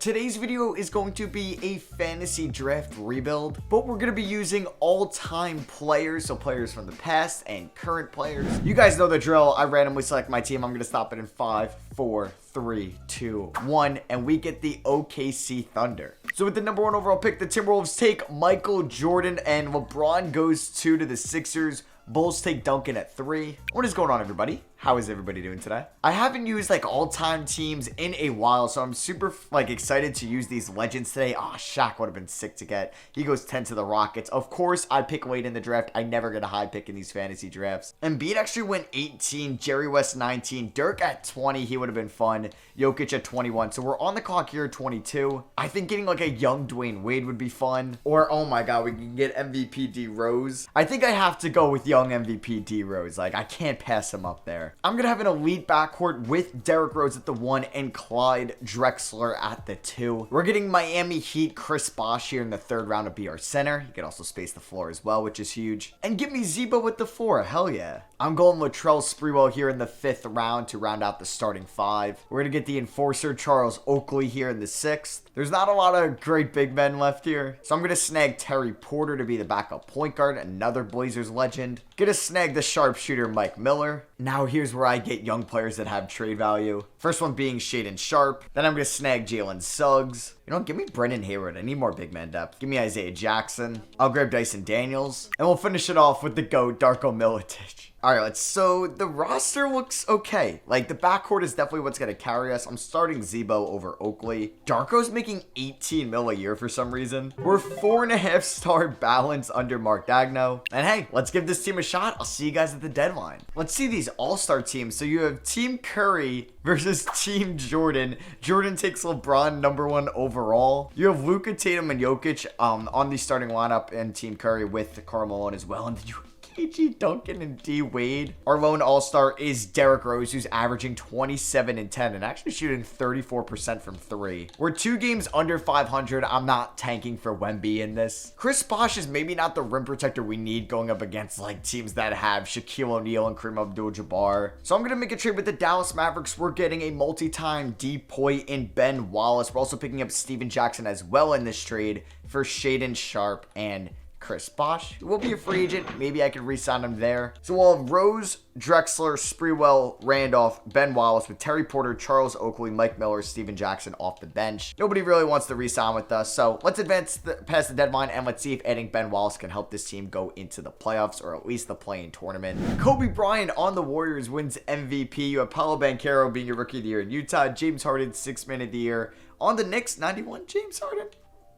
Today's video is going to be a fantasy draft rebuild, but we're going to be using all-time players, so players from the past and current players. You guys know the drill. I randomly select my team. I'm going to stop it in 5, 4, 3, 2, 1, and we get the OKC Thunder. So with the number 1 overall pick, the Timberwolves take Michael Jordan, and LeBron goes 2 to the Sixers. Bulls take Duncan at 3. What is going on, everybody? How is everybody doing today? I haven't used all-time teams in a while, so I'm super excited to use these legends today. Oh, Shaq would have been sick to get. He goes 10 to the Rockets. Of course, I pick late in the draft. I never get a high pick in these fantasy drafts. Embiid actually went 18, Jerry West 19, Dirk at 20. He would have been fun. Jokic at 21. So we're on the clock here at 22. I think getting a young Dwayne Wade would be fun. Or, oh my god, we can get MVP D Rose. I think I have to go with young MVP D Rose. I can't pass him up there. I'm going to have an elite backcourt with Derrick Rose at the 1 and Clyde Drexler at the 2. We're getting Miami Heat Chris Bosh here in the 3rd round to be our center. He can also space the floor as well, which is huge. And give me Zebo with the 4. Hell yeah. I'm going Latrell Sprewell here in the 5th round to round out the starting 5. We're going to get the enforcer Charles Oakley here in the 6th. There's not a lot of great big men left here, so I'm going to snag Terry Porter to be the backup point guard, another Blazers legend. Gonna snag the sharpshooter Mike Miller. Now here's where I get young players that have trade value. First one being Shaedon Sharpe. Then I'm gonna snag Jalen Suggs. You know, give me Brendan Hayward. I need more big man depth. Give me Isaiah Jackson. I'll grab Dyson Daniels. And we'll finish it off with the GOAT, Darko Milicic. Alright, so the roster looks okay. The backcourt is definitely what's going to carry us. I'm starting Zebo over Oakley. Darko's making 18 mil a year for some reason. We're 4.5 star balance under Mark Dagno. And hey, let's give this team a shot. I'll see you guys at the deadline. Let's see these all-star teams. So you have Team Curry versus Team Jordan. Jordan takes LeBron number 1 overall. You have Luka, Tatum, and Jokic on the starting lineup, and Team Curry with Karl Malone as well. And then you KG Duncan and D Wade. Our lone all-star is Derrick Rose, who's averaging 27 and 10 and actually shooting 34% from 3. We're 2 games under 500. I'm not tanking for Wemby in this. Chris Bosh is maybe not the rim protector we need going up against teams that have Shaquille O'Neal and Kareem Abdul-Jabbar. So I'm going to make a trade with the Dallas Mavericks. We're getting a multi-time DPOY in Ben Wallace. We're also picking up Steven Jackson as well in this trade for Shaedon Sharpe and Chris Bosh, who will be a free agent. Maybe I could re-sign him there. So we'll have Rose, Drexler, Sprewell, Randolph, Ben Wallace with Terry Porter, Charles Oakley, Mike Miller, Steven Jackson off the bench. Nobody really wants to re-sign with us, so let's advance past the deadline and let's see if adding Ben Wallace can help this team go into the playoffs or at least the play-in tournament. Kobe Bryant on the Warriors wins MVP. You have Paolo Banchero being your Rookie of the Year in Utah. James Harden, 6th Man of the Year. On the Knicks, 91, James Harden.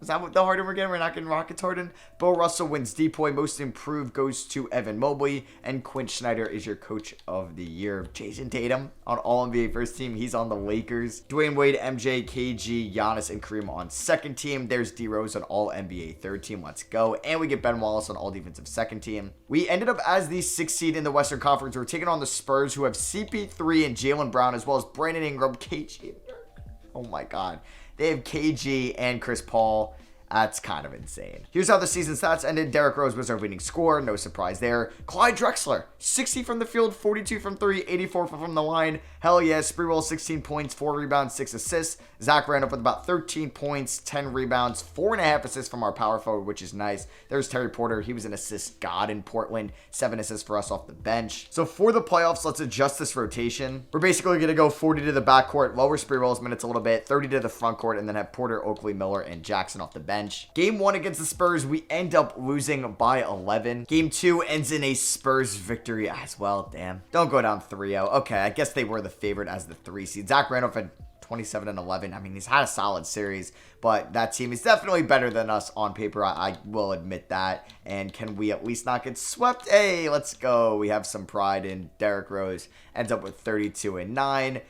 Is that what the Harden we're getting? We're not getting Rockets Harden. Bill Russell wins DPOY. Most improved goes to Evan Mobley. And Quinn Snyder is your coach of the year. Jason Tatum on All-NBA first team. He's on the Lakers. Dwayne Wade, MJ, KG, Giannis, and Kareem on second team. There's D Rose on All-NBA third team. Let's go. And we get Ben Wallace on All-Defensive second team. We ended up as the 6th seed in the Western Conference. We're taking on the Spurs, who have CP3 and Jaylen Brown, as well as Brandon Ingram, KG, and Dirk. Oh my god. They have KG and Chris Paul. That's kind of insane. Here's how the season stats ended. Derrick Rose was our leading scorer. No surprise there. Clyde Drexler, 60 from the field, 42 from 3, 84 from the line. Hell yeah. Sprewell, 16 points, 4 rebounds, 6 assists. Zach Randolph with about 13 points, 10 rebounds, 4.5 assists from our power forward, which is nice. There's Terry Porter. He was an assist god in Portland. 7 assists for us off the bench. So for the playoffs, let's adjust this rotation. We're basically going to go 40 to the backcourt, lower Sprewell's minutes a little bit, 30 to the front court, and then have Porter, Oakley, Miller, and Jackson off the bench. Game 1 against the Spurs, we end up losing by 11. Game 2 ends in a Spurs victory as well. Damn. Don't go down 3-0. Okay, I guess they were the favorite as the 3 seed. Zach Randolph had 27 and 11. I mean, he's had a solid series, but that team is definitely better than us on paper. I will admit that. And can we at least not get swept? Hey, let's go. We have some pride in Derrick Rose. Ends up with 32 and 9.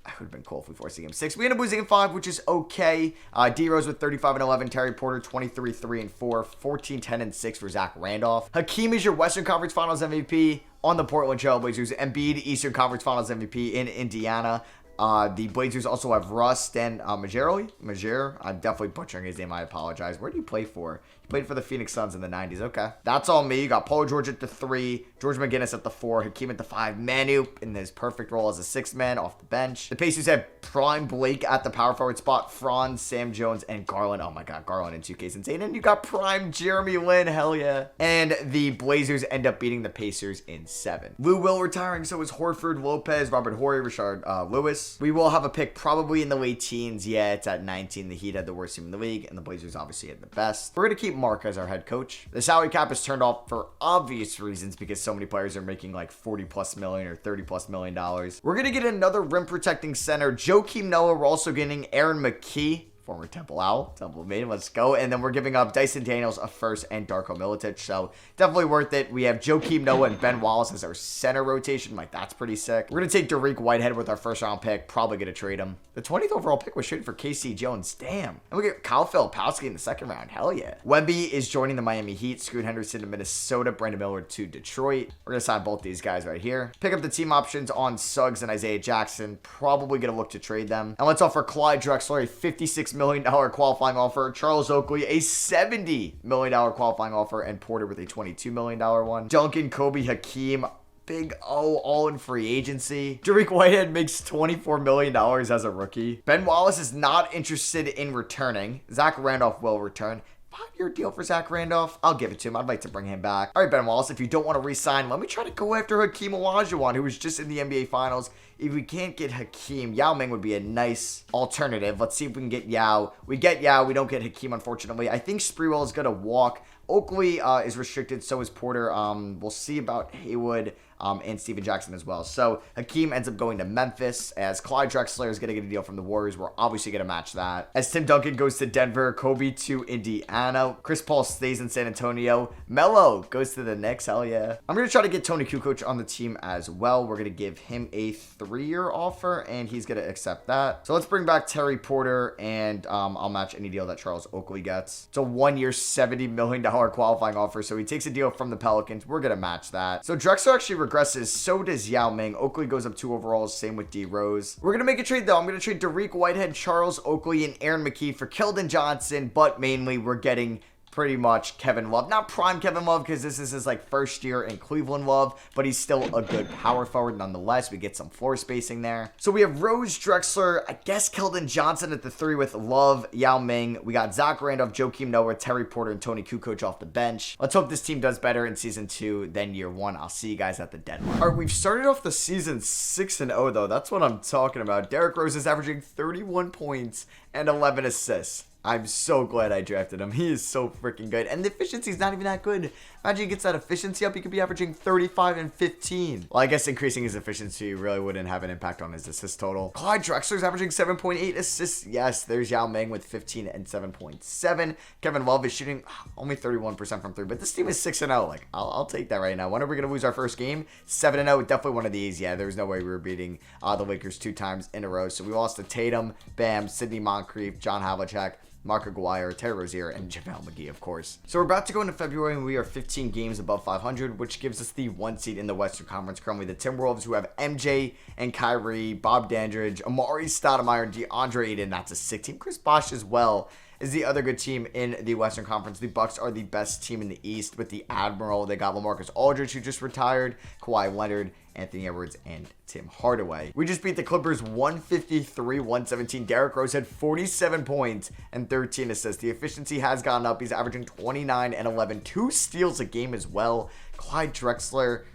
It would have been cool if we forced a game 6. We end up losing in 5, which is okay. D Rose with 35 and 11. Terry Porter 23, 3 and 4. 14, 10 and 6 for Zach Randolph. Hakeem is your Western Conference Finals MVP on the Portland Trail Blazers. Embiid, Eastern Conference Finals MVP in Indiana. The Blazers also have Russ and Majer. I'm definitely butchering his name. I apologize. Where do you play for? He played for the Phoenix Suns in the 90s. Okay. That's all me. You got Paul George at the 3, George McGinnis at the 4, Hakeem at the 5, Manu in his perfect role as a 6th man off the bench. The Pacers have prime Blake at the power forward spot, Franz, Sam Jones, and Garland. Oh my god, Garland in 2K is insane. And you got prime Jeremy Lin. Hell yeah. And the Blazers end up beating the Pacers in 7. Lou Will retiring, so is Horford, Lopez, Robert Horry, Rashard Lewis. We will have a pick probably in the late teens. Yeah, it's at 19. The Heat had the worst team in the league, and the Blazers obviously had the best. We're going to keep Mark as our head coach. The salary cap is turned off for obvious reasons because so many players are making like 40 plus million or 30 plus million dollars. We're going to get another rim protecting center, Joakim Noah. We're also getting Aaron McKee, former Temple Owl, Temple Maine, let's go. And then we're giving up Dyson Daniels, a first, and Darko Milicic. So definitely worth it. We have Joakim Noah and Ben Wallace as our center rotation. Like, that's pretty sick. We're going to take Dariq Whitehead with our first round pick. Probably going to trade him. The 20th overall pick was traded for KC Jones. Damn. And we get Kyle Filipowski in the 2nd round. Hell yeah. Wemby is joining the Miami Heat. Scoot Henderson to Minnesota. Brandon Miller to Detroit. We're going to sign both these guys right here. Pick up the team options on Suggs and Isaiah Jackson. Probably going to look to trade them. And let's offer Clyde Drexler a $56 million qualifying offer, Charles Oakley a $70 million qualifying offer, and Porter with a $22 million one. Duncan, Kobe, Hakeem, Big O, all in free agency. Dariq Whitehead makes $24 million as a rookie. Ben Wallace is not interested in returning. Zach Randolph will return. 5-year deal for Zach Randolph. I'll give it to him. I'd like to bring him back. All right, Ben Wallace, if you don't want to re-sign, let me try to go after Hakeem Olajuwon, who was just in the NBA Finals. If we can't get Hakeem, Yao Ming would be a nice alternative. Let's see if we can get Yao. We get Yao. We don't get Hakeem, unfortunately. I think Sprewell is going to walk. Oakley is restricted. So is Porter. We'll see about Haywood and Steven Jackson as well. So Hakeem ends up going to Memphis, as Clyde Drexler is going to get a deal from the Warriors. We're obviously going to match that. As Tim Duncan goes to Denver, Kobe to Indiana, Chris Paul stays in San Antonio, Melo goes to the Knicks. Hell yeah. I'm going to try to get Tony Kukoc on the team as well. We're going to give him a 3-year offer, and he's going to accept that. So let's bring back Terry Porter, and I'll match any deal that Charles Oakley gets. It's a 1-year, $70 million qualifying offer, so he takes a deal from the Pelicans. We're going to match that. So Drexler actually regresses. So does Yao Ming. Oakley goes up 2 overalls. Same with D Rose. We're going to make a trade, though. I'm going to trade Dariq Whitehead, Charles Oakley, and Aaron McKee for Keldon Johnson, but mainly we're getting pretty much Kevin Love. Not prime Kevin Love, because this is his like first year in Cleveland Love, but he's still a good power forward nonetheless. We get some floor spacing there. So we have Rose, Drexler, I guess Keldon Johnson at the 3 with Love, Yao Ming. We got Zach Randolph, Joakim Noah, Terry Porter, and Tony Kukoc off the bench. Let's hope this team does better in season 2 than year 1. I'll see you guys at the deadline. All right, we've started off the season 6-0 though. That's what I'm talking about. Derrick Rose is averaging 31 points and 11 assists. I'm so glad I drafted him. He is so freaking good. And the efficiency is not even that good. Imagine he gets that efficiency up. He could be averaging 35 and 15. Well, I guess increasing his efficiency really wouldn't have an impact on his assist total. Clyde Drexler's averaging 7.8 assists. Yes, there's Yao Ming with 15 and 7.7. Kevin Love is shooting only 31% from 3. But this team is 6-0. Like, I'll take that right now. When are we going to lose our first game? 7-0. Definitely one of these. Yeah, there's no way we were beating the Lakers 2 times in a row. So we lost to Tatum, Bam, Sidney Moncrief, John Havlicek, Mark Aguirre, Terry Rozier, and JaVale McGee, of course. So we're about to go into February, and we are 15 games above 500, which gives us the 1 seed in the Western Conference. Currently, the Timberwolves, who have MJ and Kyrie, Bob Dandridge, Amari Stoudemire, DeAndre Ayton. That's a sick team. Chris Bosh as well is the other good team in the Western Conference. The Bucks are the best team in the East with the Admiral. They got LaMarcus Aldridge, who just retired, Kawhi Leonard, Anthony Edwards, and Tim Hardaway. We just beat the Clippers 153-117. Derrick Rose had 47 points and 13 assists. The efficiency has gone up. He's averaging 29 and 11. 2 steals a game as well. Clyde Drexler,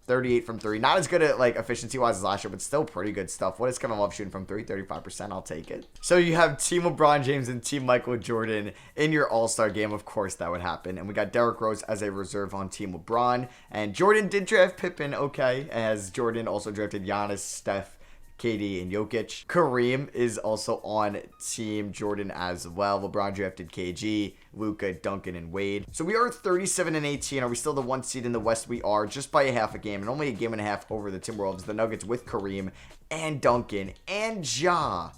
38 from 3. Not as good at like efficiency-wise as last year, but still pretty good stuff. What is Kevin Love shooting from 3? 35%. I'll take it. So you have Team LeBron James and Team Michael Jordan in your All-Star game. Of course, that would happen. And we got Derrick Rose as a reserve on Team LeBron. And Jordan did draft Pippen, okay, as Jordan also drafted Giannis, Steph, KD, and Jokic. Kareem is also on Team Jordan as well. LeBron drafted KG, Luka, Duncan, and Wade. So we are 37-18. Are we still the 1 seed in the West? We are, just by a half a game, and only a game and a half over the Timberwolves. The Nuggets with Kareem and Duncan and Ja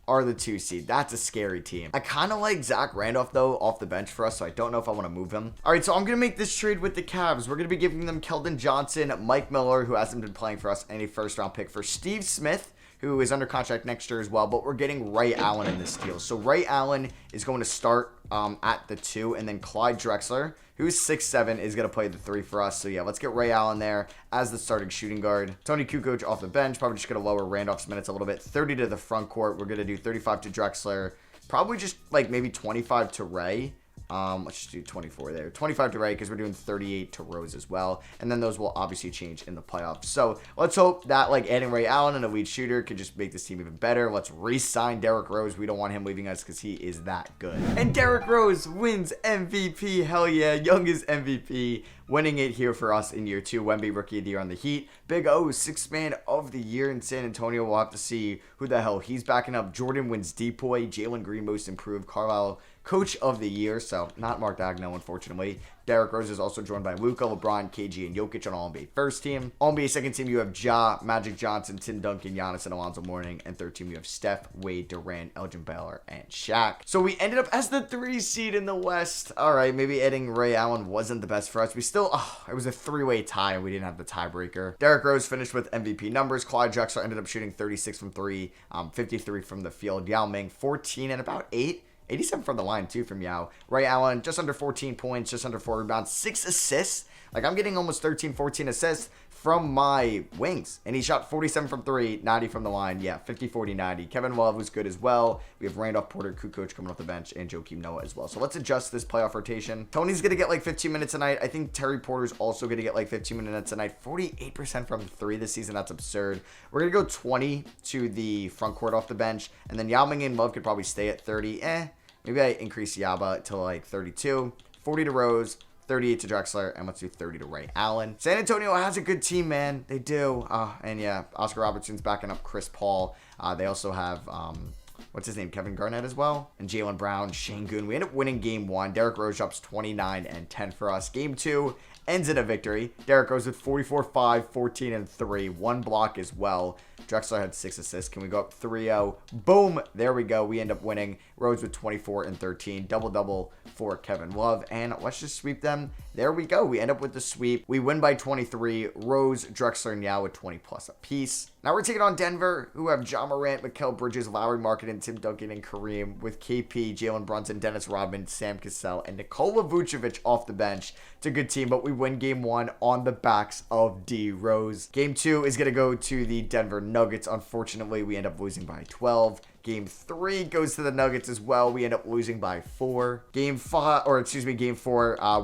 are the 2 seed. That's a scary team. I kind of like Zach Randolph, though, off the bench for us, so I don't know if I want to move him. All right, so I'm going to make this trade with the Cavs. We're going to be giving them Keldon Johnson, Mike Miller, who hasn't been playing for us, and a first-round pick for Steve Smith, who is under contract next year as well, but we're getting Ray Allen in this deal. So Ray Allen is going to start at the 2, and then Clyde Drexler, who's 6'7", is going to play the 3 for us. So yeah, let's get Ray Allen there as the starting shooting guard. Tony Kukoc off the bench, probably just going to lower Randolph's minutes a little bit. 30 to the front court. We're going to do 35 to Drexler. Probably just like maybe 25 to Ray. Let's just do 24 there. 25 to Ray because we're doing 38 to Rose as well. And then those will obviously change in the playoffs. So let's hope that like adding Ray Allen and a lead shooter could just make this team even better. Let's re-sign Derrick Rose. We don't want him leaving us because he is that good. And Derrick Rose wins MVP. Hell yeah. Youngest MVP. Winning it here for us in year 2. Wemby Rookie of the Year on the Heat. Big O, 6th man of the year in San Antonio. We'll have to see who the hell he's backing up. Jordan wins Depoy. Jalen Green most improved. Carlisle Coach of the Year. So not Mark Daigneault, unfortunately. Derrick Rose is also joined by Luka, LeBron, KG, and Jokic on All-NBA first team. All-NBA second team, you have Ja, Magic Johnson, Tim Duncan, Giannis, and Alonzo Mourning. And third team, you have Steph, Wade, Durant, Elgin Baylor, and Shaq. So we ended up as the 3 seed in the West. All right, maybe adding Ray Allen wasn't the best for us. We still, it was a 3-way tie, and we didn't have the tiebreaker. Derrick Rose finished with MVP numbers. Clyde Drexler ended up shooting 36 from 3, 53 from the field. Yao Ming, 14 and about 8. 87 from the line, too, from Yao. Ray Allen, just under 14 points, just under 4 rebounds, 6 assists. Like, I'm getting almost 13, 14 assists from my wings. And he shot 47 from 3, 90 from the line. Yeah, 50, 40, 90. Kevin Love was good as well. We have Randolph, Porter, Kukoc coming off the bench, and Joakim Noah as well. So let's adjust this playoff rotation. Tony's going to get like 15 minutes tonight. I think Terry Porter's also going to get like 15 minutes tonight. 48% from 3 this season. That's absurd. We're going to go 20 to the front court off the bench. And then Yao Ming and Love could probably stay at 30. Maybe I increase Yaba to like 32. 40 to Rose. 38 to Drexler, and let's do 30 to Ray Allen. San Antonio has a good team, man. They do. And yeah, Oscar Robertson's backing up Chris Paul. They also have, what's his name? Kevin Garnett as well. And Jaylen Brown, Şengün. We end up winning game 1. Derrick Rose drops 29 and 10 for us. Game 2 ends in a victory. Derrick Rose with 44, 5, 14, and 3. 1 block as well. Drexler had 6 assists. Can we go up 3-0? Boom. There we go. We end up winning. Rose with 24 and 13. Double-double for Kevin Love. And let's just sweep them. There we go. We end up with the sweep. We win by 23. Rose, Drexler, and Yao with 20+ apiece. Now we're taking on Denver, who have Ja Morant, Mikal Bridges, Lowry Markkanen, Tim Duncan, and Kareem, with KP, Jalen Brunson, Dennis Rodman, Sam Cassell, and Nikola Vucevic off the bench. It's a good team, but we win game 1 on the backs of D Rose. Game 2 is going to go to the Denver Nuggets. Unfortunately, we end up losing by 12. Game 3 goes to the Nuggets as well. We end up losing by 4. Game 4,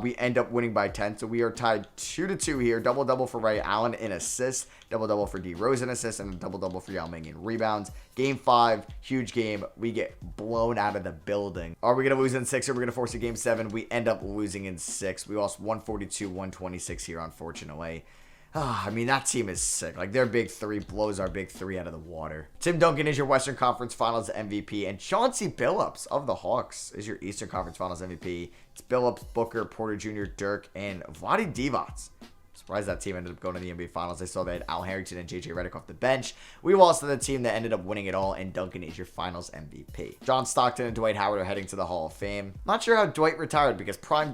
we end up winning by 10. So we are tied 2-2 here. Double-double for Ray Allen in assists. Double-double for D Rose in assists. And a double-double for Yao Ming in rebounds. Game 5, huge game. We get blown out of the building. Are we going to lose in 6 or are we going to force a game 7? We end up losing in 6. We lost 142-126 here, unfortunately. I mean, that team is sick. Like, their big 3 blows our big 3 out of the water. Tim Duncan is your Western Conference Finals MVP. And Chauncey Billups of the Hawks is your Eastern Conference Finals MVP. It's Billups, Booker, Porter Jr., Dirk, and Vlade Divac. Surprised that team ended up going to the NBA Finals. I saw they had Al Harrington and JJ Redick off the bench. We lost to the team that ended up winning it all, and Duncan is your Finals MVP. John Stockton and Dwight Howard are heading to the Hall of Fame. Not sure how Dwight retired because Prime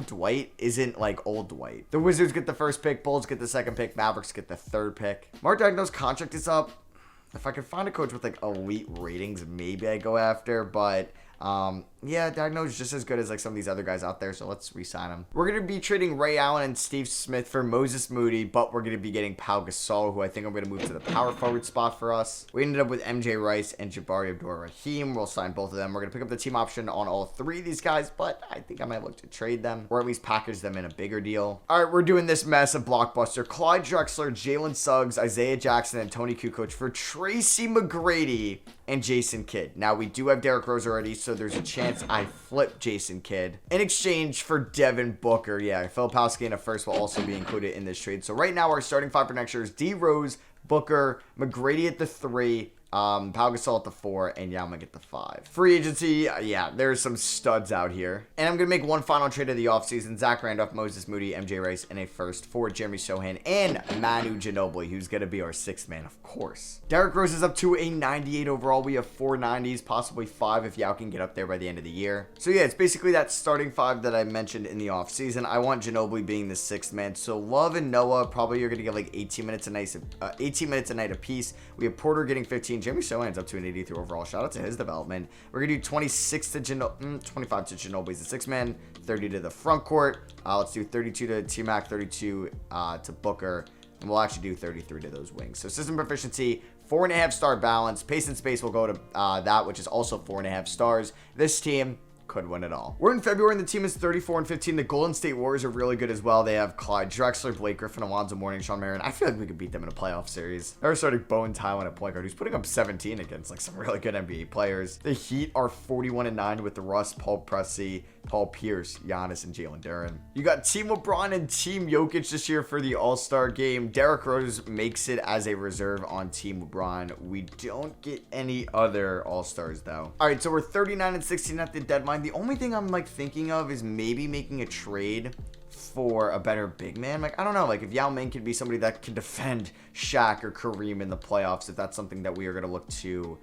Dwight isn't like old Dwight. The Wizards get the first pick, Bulls get the second pick, Mavericks get the third pick. Mark Daigneault's contract is up. If I could find a coach with like elite ratings, maybe I go after, but yeah, Daigneault's just as good as like some of these other guys out there, so let's re-sign him. We're going to be trading Ray Allen and Steve Smith for Moses Moody, but we're going to be getting Pau Gasol, who I think I'm going to move to the power forward spot for us. We ended up with MJ Rice and Jabari Abdul-Rahim. We'll sign both of them. We're going to pick up the team option on all 3 of these guys, but I think I might look to trade them, or at least package them in a bigger deal. All right, we're doing this mess of Blockbuster. Clyde Drexler, Jalen Suggs, Isaiah Jackson, and Tony Kukoc for Tracy McGrady and Jason Kidd. Now, we do have Derrick Rose already, so there's a chance I flip Jason Kidd in exchange for Devin Booker. Yeah, Filipowski and a first will also be included in this trade. So right now, our starting 5 for next year is D Rose, Booker, McGrady at the 3, Pau Gasol at the 4, and Yao Ming at the 5. Free agency, yeah, there's some studs out here. And I'm going to make one final trade of the offseason. Zach Randolph, Moses Moody, MJ Rice, and a first for Jeremy Sohan and Manu Ginobili, who's going to be our 6th man, of course. Derrick Rose is up to a 98 overall. We have 4 90s, possibly 5 if Yao can get up there by the end of the year. So yeah, it's basically that starting 5 that I mentioned in the offseason. I want Ginobili being the 6th man. So Love and Noah, probably you're going to get like 18 minutes a night apiece. We have Porter getting 15. Jeremy Sohan's up to an 83 overall. Shout out to his development. We're going to do 25 to Ginobili as the 6th man, 30 to the front court. Let's do 32 to T-Mac, 32 to Booker, and we'll actually do 33 to those wings. So system proficiency, 4.5 star balance. Pace and space will go to that, which is also 4.5 stars. This team could win it all. We're in February and the team is 34-15. The Golden State Warriors are really good as well. They have Clyde Drexler, Blake Griffin, Alonzo Mourning, Shawn Marion. I feel like we could beat them in a playoff series. They're starting Bowen Tylen at point guard, who's putting up 17 against like some really good NBA players. The Heat are 41-9 with the Russ, Paul Pressey, Paul Pierce, Giannis, and Jalen Duren. You got Team LeBron and Team Jokic this year for the All-Star game. Derrick Rose makes it as a reserve on Team LeBron. We don't get any other All-Stars though. All right, so we're 39-16 at the deadline. The only thing I'm like thinking of is maybe making a trade for a better big man. Like, I don't know, like if Yao Ming could be somebody that can defend Shaq or Kareem in the playoffs, if that's something that we are going to look to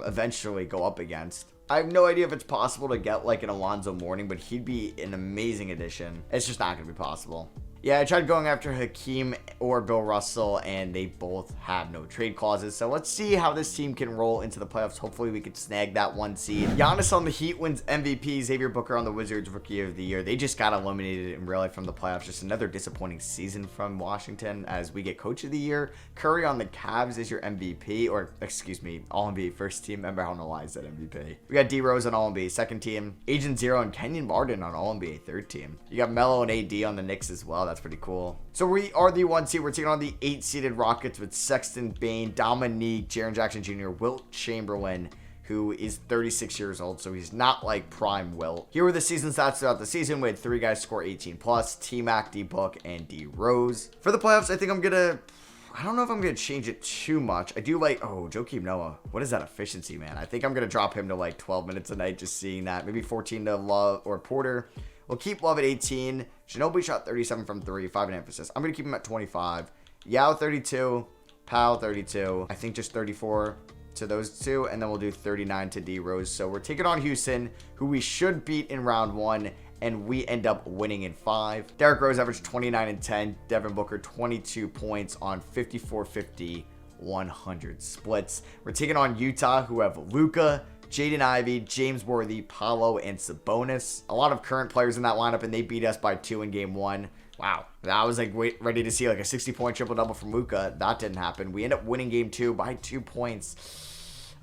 eventually go up against. I have no idea if it's possible to get like an Alonzo Mourning, but he'd be an amazing addition. It's just not going to be possible. Yeah, I tried going after Hakeem or Bill Russell, and they both have no trade clauses. So let's see how this team can roll into the playoffs. Hopefully, we can snag that 1 seed. Giannis on the Heat wins MVP. Xavier Booker on the Wizards Rookie of the Year. They just got eliminated in real life from the playoffs. Just another disappointing season from Washington as we get Coach of the Year. Curry on the Cavs is your MVP, or excuse me, All-NBA first team member. I don't know why I said MVP. We got D Rose on All-NBA second team. Agent Zero and Kenyon Martin on All-NBA third team. You got Melo and AD on the Knicks as well. That's pretty cool. So we are the 1 seed. We're taking on the 8-seeded Rockets with Sexton, Bane, Dominique, Jaren Jackson Jr., Wilt Chamberlain, who is 36 years old, so he's not like prime Wilt. Here were the season stats throughout the season. We had 3 guys score 18 plus, T-Mac, D-Book, and D-Rose. For the playoffs, I think I don't know if I'm going to change it too much. I do like, Joakim Noah. What is that efficiency, man? I think I'm going to drop him to like 12 minutes a night, just seeing that. Maybe 14 to Love or Porter. We'll keep Love at 18. Ginobili shot 37 from 3, 5.5 assists. I'm going to keep him at 25. Yao 32. Powell 32. I think just 34 to those two. And then we'll do 39 to D Rose. So we're taking on Houston, who we should beat in round 1. And we end up winning in 5. Derrick Rose averaged 29 and 10. Devin Booker 22 points on 54-50, 100 splits. We're taking on Utah, who have Luka, Jaden Ivey, James Worthy, Paolo, and Sabonis. A lot of current players in that lineup, and they beat us by 2 in game 1. Wow. I was like ready to see like a 60-point triple-double from Luka. That didn't happen. We end up winning game 2 by 2 points.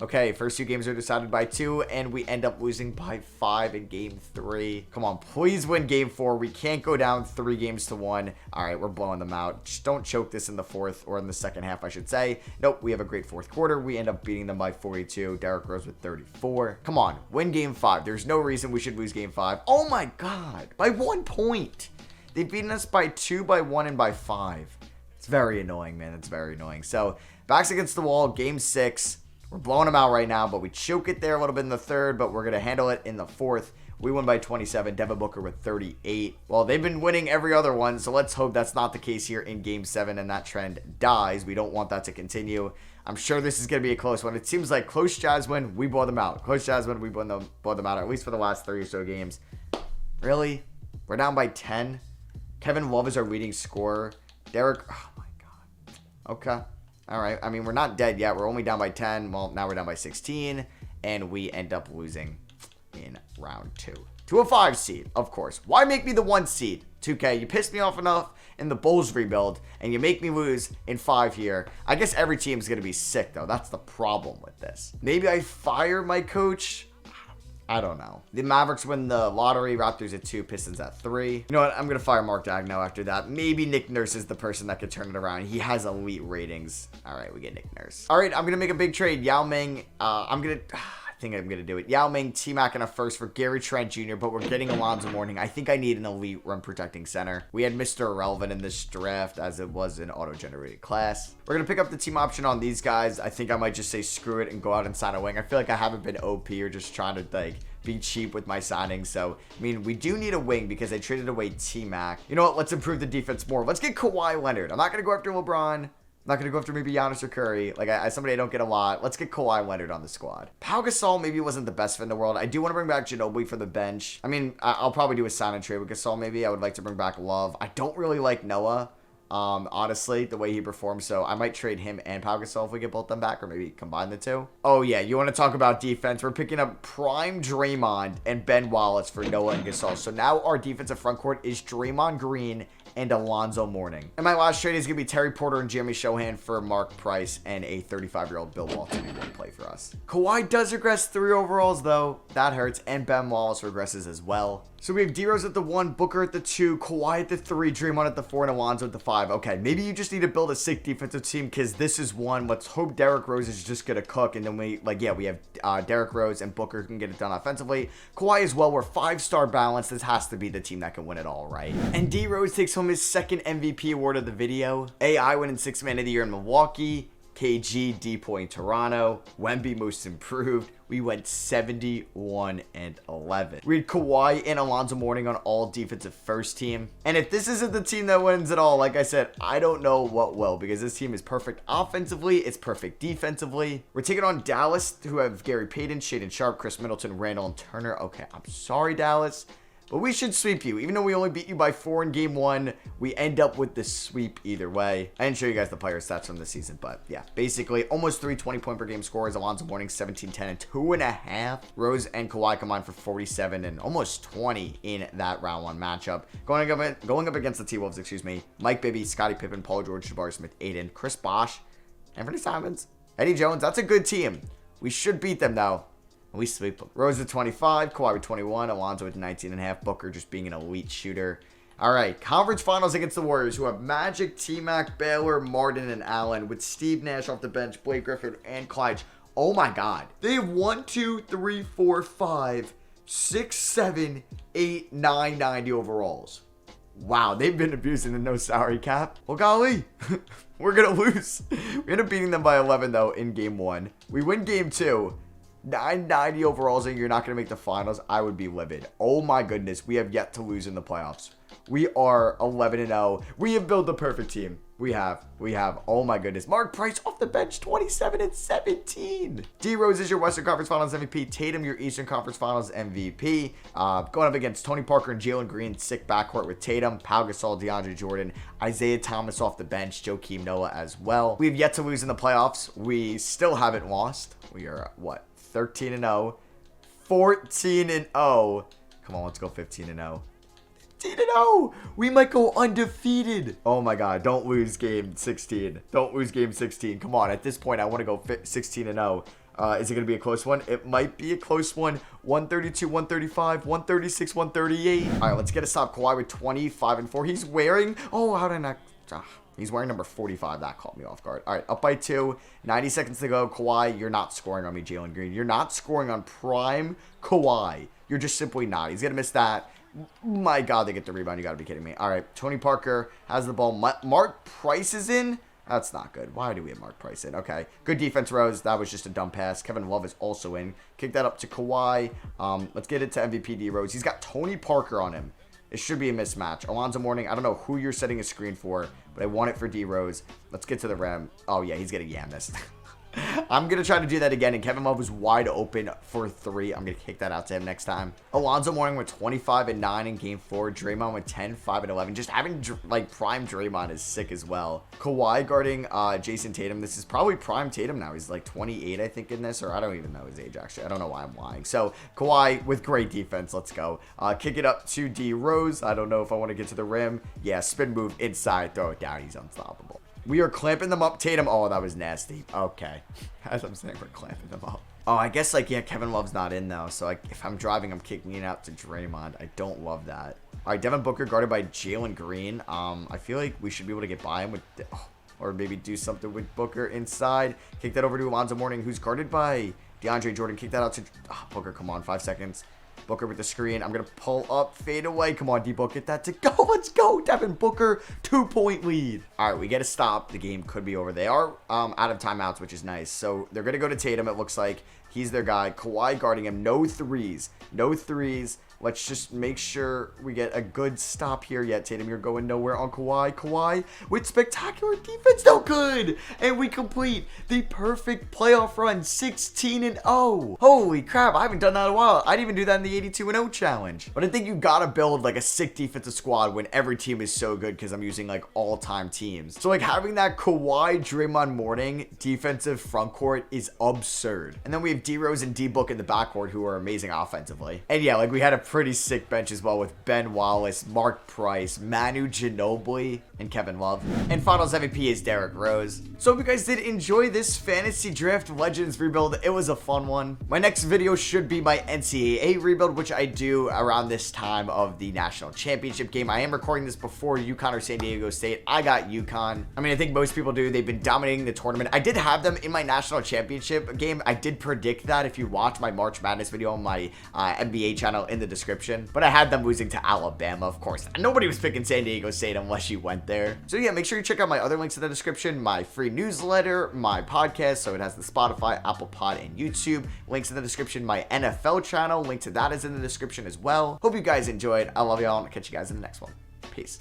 Okay, first 2 games are decided by 2, and we end up losing by 5 in game 3. Come on, please win game 4. We can't go down 3 games to 1. All right, we're blowing them out. Just don't choke this in the 4th, or in the second half, I should say. Nope, we have a great 4th quarter. We end up beating them by 42. Derrick Rose with 34. Come on, win game 5. There's no reason we should lose game 5. Oh my God, by 1 point. They've beaten us by 2, by 1, and by 5. It's very annoying, man. It's very annoying. So, backs against the wall, game 6. We're blowing them out right now, but we choke it there a little bit in the 3rd, but we're going to handle it in the 4th. We win by 27. Devin Booker with 38. Well, they've been winning every other one, so let's hope that's not the case here in Game 7 and that trend dies. We don't want that to continue. I'm sure this is going to be a close one. It seems like close Jazz win, we blow them out. Close Jazz win, we blow them out, at least for the last 3 or so games. Really? We're down by 10? Kevin Love is our leading scorer. Derek, oh my God. Okay. All right. I mean, we're not dead yet. We're only down by 10. Well, now we're down by 16. And we end up losing in round 2. To a 5 seed, of course. Why make me the 1 seed? 2K, you pissed me off enough in the Bulls rebuild, and you make me lose in 5 here. I guess every team's going to be sick, though. That's the problem with this. Maybe I fire my coach. I don't know. The Mavericks win the lottery. Raptors at 2. Pistons at 3. You know what? I'm going to fire Mark Daigneault after that. Maybe Nick Nurse is the person that could turn it around. He has elite ratings. All right, we get Nick Nurse. All right, I'm going to make a big trade. Yao Ming. I think I'm going to do it. Yao Ming, T-Mac, and a first for Gary Trent Jr., but we're getting Alonzo Mourning. I think I need an elite run-protecting center. We had Mr. Irrelevant in this draft as it was an auto-generated class. We're going to pick up the team option on these guys. I think I might just say screw it and go out and sign a wing. I feel like I haven't been OP or just trying to, like, be cheap with my signings. So, I mean, we do need a wing because I traded away T-Mac. You know what? Let's improve the defense more. Let's get Kawhi Leonard. I'm not going to go after LeBron. I'm not going to go after maybe Giannis or Curry. Like, somebody I don't get a lot. Let's get Kawhi Leonard on the squad. Pau Gasol maybe wasn't the best fit in the world. I do want to bring back Ginobili for the bench. I mean, I'll probably do a sign and trade with Gasol maybe. I would like to bring back Love. I don't really like Noah, honestly, the way he performs. So I might trade him and Pau Gasol if we get both them back, or maybe combine the two. Oh, yeah. You want to talk about defense? We're picking up prime Draymond and Ben Wallace for Noah and Gasol. So now our defensive front court is Draymond Green and Alonzo Mourning. And my last trade is going to be Terry Porter and Jeremy Shohan for Mark Price and a 35-year-old Bill Walton who won't play for us. Kawhi does regress 3 overalls, though. That hurts. And Ben Wallace regresses as well. So we have D-Rose at the 1, Booker at the 2, Kawhi at the 3, Draymond at the 4, and Alonzo at the 5. Okay, maybe you just need to build a sick defensive team because this is one. Let's hope Derrick Rose is just going to cook. And then we have Derrick Rose and Booker can get it done offensively. Kawhi as well. We're 5-star balance. This has to be the team that can win it all, right? And D-Rose takes home his second MVP award of the video. AI winning 6th Man of the Year in Milwaukee. KG, D-Point, Toronto. Wemby, most improved. We went 71 and 11. We had Kawhi and Alonzo Mourning on all defensive first team. And if this isn't the team that wins at all, like I said, I don't know what will, because this team is perfect offensively. It's perfect defensively. We're taking on Dallas, who have Gary Payton, Shaedon Sharpe, Chris Middleton, Randall, and Turner. Okay, I'm sorry, Dallas, but we should sweep you. Even though we only beat you by 4 in game 1, we end up with the sweep either way. I didn't show you guys the player stats from the season, but yeah, basically almost 3 20-point per game scores. Alonzo Mourning 17, 10, and 2.5. Rose and Kawhi combined for 47 and almost 20 in that round 1 matchup. Going up against the T-Wolves, Mike Bibby, Scottie Pippen, Paul George, Jabari Smith, Aiden, Chris Bosh, Anthony Simons, Eddie Jones. That's a good team. We should beat them though. We sweep them. Rose with 25, Kawhi with 21, Alonzo with 19.5, Booker just being an elite shooter. All right, conference finals against the Warriors, who have Magic, T-Mac, Baylor, Martin, and Allen, with Steve Nash off the bench, Blake Griffin, and Clyde. Oh my God. They have 1, 2, 3, 4, 5, 6, 7, 8, 9, 90 overalls. Wow, they've been abusing the no salary cap. Well, golly, we're going to lose. We end up beating them by 11, though, in game 1. We win game 2. 990 overalls and you're not going to make the finals. I would be livid. Oh my goodness. We have yet to lose in the playoffs. We are 11-0. We have built the perfect team. We have. Oh my goodness. Mark Price off the bench, 27 and 17. D-Rose is your Western Conference Finals MVP. Tatum, your Eastern Conference Finals MVP. Going up against Tony Parker and Jalen Green. Sick backcourt with Tatum, Pau Gasol, DeAndre Jordan, Isaiah Thomas off the bench, Joakim Noah as well. We have yet to lose in the playoffs. We still haven't lost. We are, what, 13-0, 14-0. Come on, let's go 15-0. 15-0. We might go undefeated. Oh my God, don't lose game 16. Don't lose game 16. Come on, at this point, I want to go 16-0. Is it going to be a close one? It might be a close one. 132, 135, 136, 138. All right, let's get a stop. Kawhi with 25 and 4. He's wearing, oh, how did I not? He's wearing number 45. That caught me off guard. All right, up by 2. 90 seconds to go. Kawhi, you're not scoring on me, Jalen Green. You're not scoring on prime Kawhi. You're just simply not. He's going to miss that. My God, they get the rebound. You got to be kidding me. All right, Tony Parker has the ball. Mark Price is in. That's not good. Why do we have Mark Price in? Okay, good defense, Rose. That was just a dumb pass. Kevin Love is also in. Kick that up to Kawhi. Let's get it to MVP D Rose. He's got Tony Parker on him. It should be a mismatch. Alonzo Mourning, I don't know who you're setting a screen for, but I want it for D-Rose. Let's get to the rim. Oh, yeah, he's getting Giannis. I'm going to try to do that again, and Kevin Love was wide open for 3. I'm going to kick that out to him next time. Alonzo Mourning with 25 and 9 in game 4. Draymond with 10, 5, and 11. Just having, like, prime Draymond is sick as well. Kawhi guarding Jason Tatum. This is probably prime Tatum now. He's, like, 28, I think, in this, or I don't even know his age, actually. I don't know why I'm lying. So, Kawhi with great defense. Let's go. Kick it up to D Rose. I don't know if I want to get to the rim. Yeah, spin move inside. Throw it down. He's unstoppable. We are clamping them up. Tatum. Oh, that was nasty. Okay. As I'm saying, we're clamping them up. Oh, I guess, like, yeah, Kevin Love's not in, though. So, like, if I'm driving, I'm kicking it out to Draymond. I don't love that. All right, Devin Booker guarded by Jalen Green. I feel like we should be able to get by him with... or maybe do something with Booker inside. Kick that over to Alonzo Mourning, who's guarded by DeAndre Jordan, kick that out to Booker. Come on, 5 seconds. Booker with the screen. I'm going to pull up, fade away. Come on, D-Book, get that to go. Let's go, Devin Booker. 2-point lead. All right, we get a stop. The game could be over. They are out of timeouts, which is nice. So they're going to go to Tatum, it looks like. He's their guy. Kawhi guarding him. No threes. No threes. Let's just make sure we get a good stop here. Yeah, Tatum, you're going nowhere on Kawhi. Kawhi with spectacular defense. No good. And we complete the perfect playoff run. 16-0. Holy crap. I haven't done that in a while. I didn't even do that in the 82-0 challenge. But I think you got to build like a sick defensive squad when every team is so good because I'm using like all-time teams. So like having that Kawhi, Draymond morning defensive front court is absurd. And then we have D-Rose and D-Book in the backcourt who are amazing offensively. And yeah, like we had a pretty sick bench as well with Ben Wallace, Mark Price, Manu Ginobili, and Kevin Love. And finals MVP is Derrick Rose. So if you guys did enjoy this fantasy draft legends rebuild, it was a fun one. My next video should be my NCAA rebuild, which I do around this time of the national championship game. I am recording this before UConn or San Diego State. I got UConn. I mean, I think most people do. They've been dominating the tournament. I did have them in my national championship game. I did predict that if you watch my March Madness video on my NBA channel in the description, but I had them losing to Alabama, of course. Nobody was picking San Diego State unless you went there. So yeah, make sure you check out my other links in the description, my free newsletter, my podcast, so it has the Spotify, Apple Pod, and YouTube. Links in the description, my NFL channel, link to that is in the description as well. Hope you guys enjoyed. I love y'all, and I'll catch you guys in the next one. Peace.